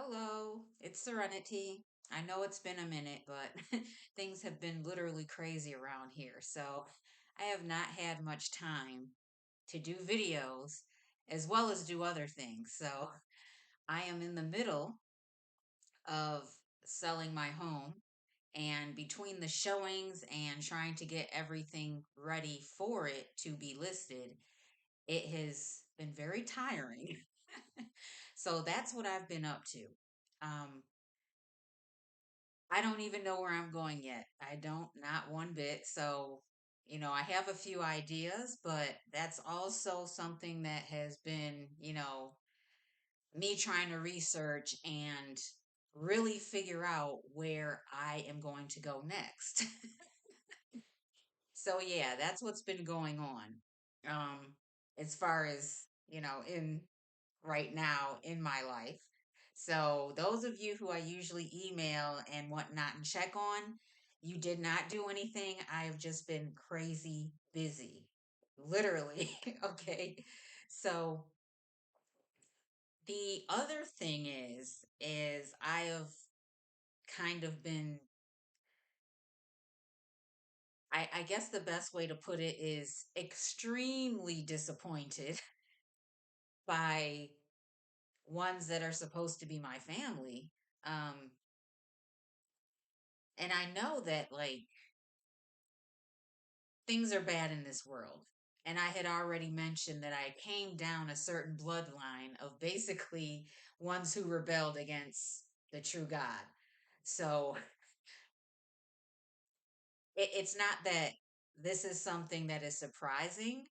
Hello, it's Serenity. I know it's been a minute, but things have been literally crazy around here. So I have not had much time to do videos as well as do other things. So I am in the middle of selling my home, and between the showings and trying to get everything ready for it to be listed, it has been very tiring. So that's what I've been up to. Um, I don't even know where I'm going yet. I don't, not one bit. So, I have a few ideas, but that's also something that has been, me trying to research and really figure out where I am going to go next. So, yeah, that's what's been going on. As far as, in right now in my life. So, those of you who I usually email and whatnot and check on, you did not do anything. I have just been crazy busy, literally. Okay. So, the other thing is I have kind of been, I guess the best way to put it is extremely disappointed by ones that are supposed to be my family. Um, and I know that like things are bad in this world. And I had already mentioned that I came down a certain bloodline of basically ones who rebelled against the true God. So it's not that this is something that is surprising,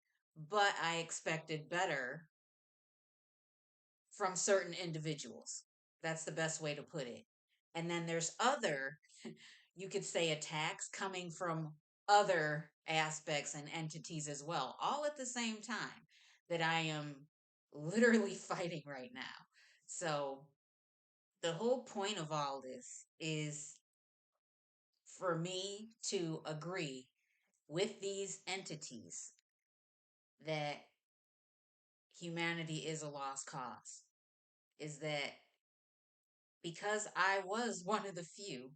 but I expected better from certain individuals. That's the best way to put it. And then there's other, you could say, attacks coming from other aspects and entities as well, all at the same time that I am literally fighting right now. So, the whole point of all this is for me to agree with these entities that humanity is a lost cause. Is that because I was one of the few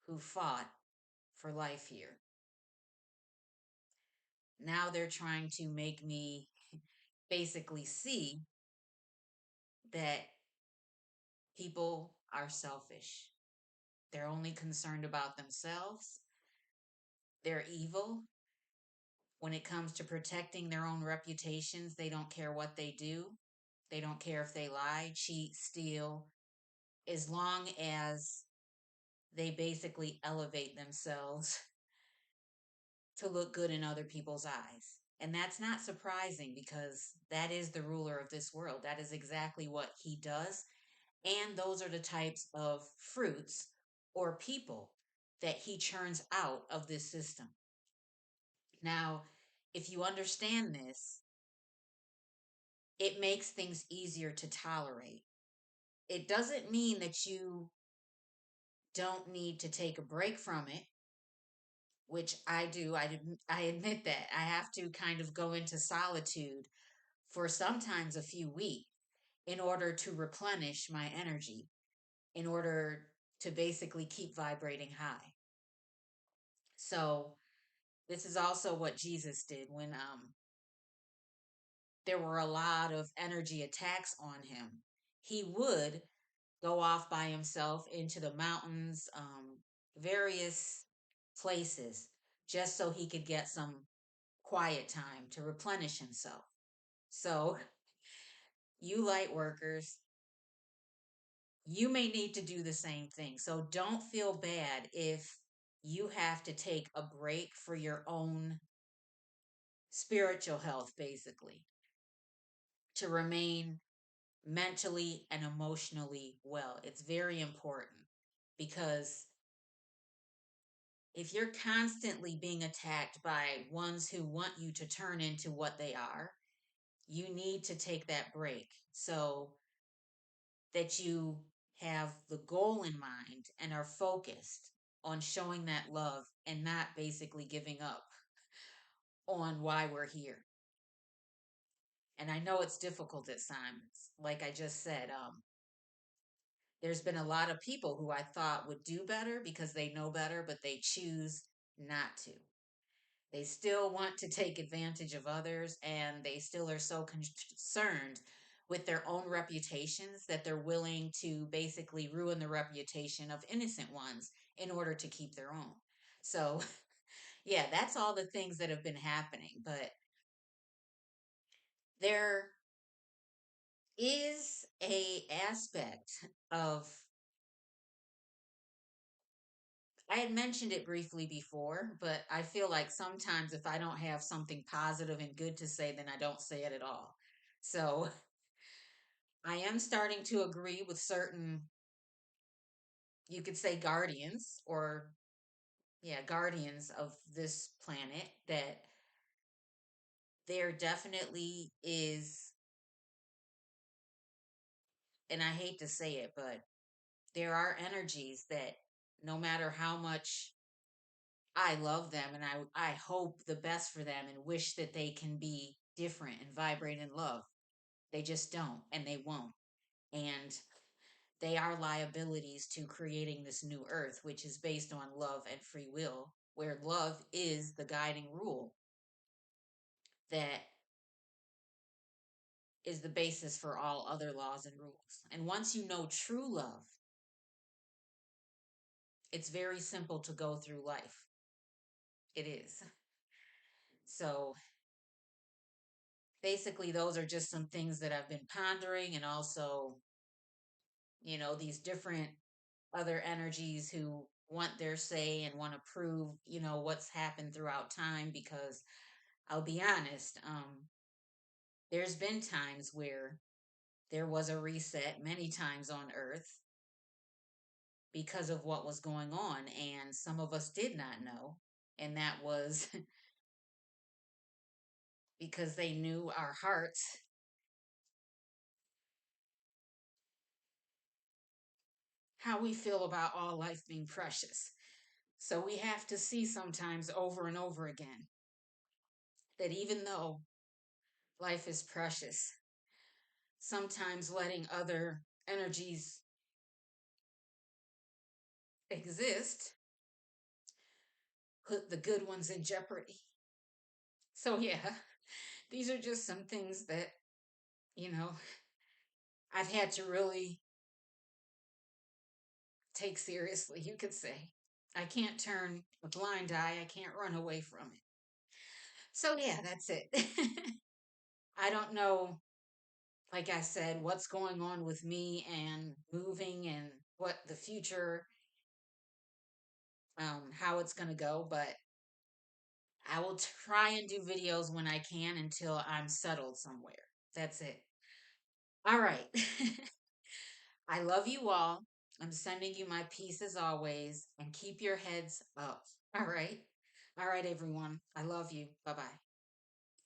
who fought for life here. Now they're trying to make me basically see that people are selfish. They're only concerned about themselves. They're evil. When it comes to protecting their own reputations, they don't care what they do. They don't care if they lie, cheat, steal, as long as they basically elevate themselves to look good in other people's eyes. And that's not surprising because that is the ruler of this world. That is exactly what he does. And those are the types of fruits or people that he churns out of this system. Now, if you understand this, it makes things easier to tolerate. It doesn't mean that you don't need to take a break from it, which I do. I admit that. I have to kind of go into solitude for sometimes a few weeks in order to replenish my energy, in order to basically keep vibrating high. So, this is also what Jesus did when there were a lot of energy attacks on him. He would go off by himself into the mountains, various places, just so he could get some quiet time to replenish himself. So, you light workers, you may need to do the same thing. So, don't feel bad if you have to take a break for your own spiritual health, basically, to remain mentally and emotionally well. It's very important because if you're constantly being attacked by ones who want you to turn into what they are, you need to take that break so that you have the goal in mind and are focused on showing that love and not basically giving up on why we're here. And I know it's difficult at times, like I just said. There's been a lot of people who I thought would do better because they know better, but they choose not to. They still want to take advantage of others, and they still are so concerned with their own reputations that they're willing to basically ruin the reputation of innocent ones in order to keep their own. So, yeah, that's all the things that have been happening. But there is a aspect of, I had mentioned it briefly before, but I feel like sometimes if I don't have something positive and good to say, then I don't say it at all. So I am starting to agree with certain, you could say guardians, or yeah, guardians of this planet, that there definitely is, and I hate to say it, but there are energies that no matter how much I love them and I hope the best for them and wish that they can be different and vibrate in love, they just don't and they won't. And they are liabilities to creating this new earth, which is based on love and free will, where love is the guiding rule that is the basis for all other laws and rules. And once you know true love, it's very simple to go through life. It is. So basically, those are just some things that I've been pondering, and also, these different other energies who want their say and want to prove, what's happened throughout time. Because I'll be honest, there's been times where there was a reset many times on Earth because of what was going on, and some of us did not know. And that was because they knew our hearts, how we feel about all life being precious. So we have to see sometimes over and over again that even though life is precious, sometimes letting other energies exist put the good ones in jeopardy. So, yeah, these are just some things that, you know, I've had to really take seriously, you could say. I can't turn a blind eye, I can't run away from it. So, yeah, that's it. I don't know, like I said, what's going on with me and moving and what the future, how it's going to go, but I will try and do videos when I can until I'm settled somewhere. That's it. All right. I love you all. I'm sending you my peace as always, and keep your heads up. All right. All right, everyone. I love you. Bye bye.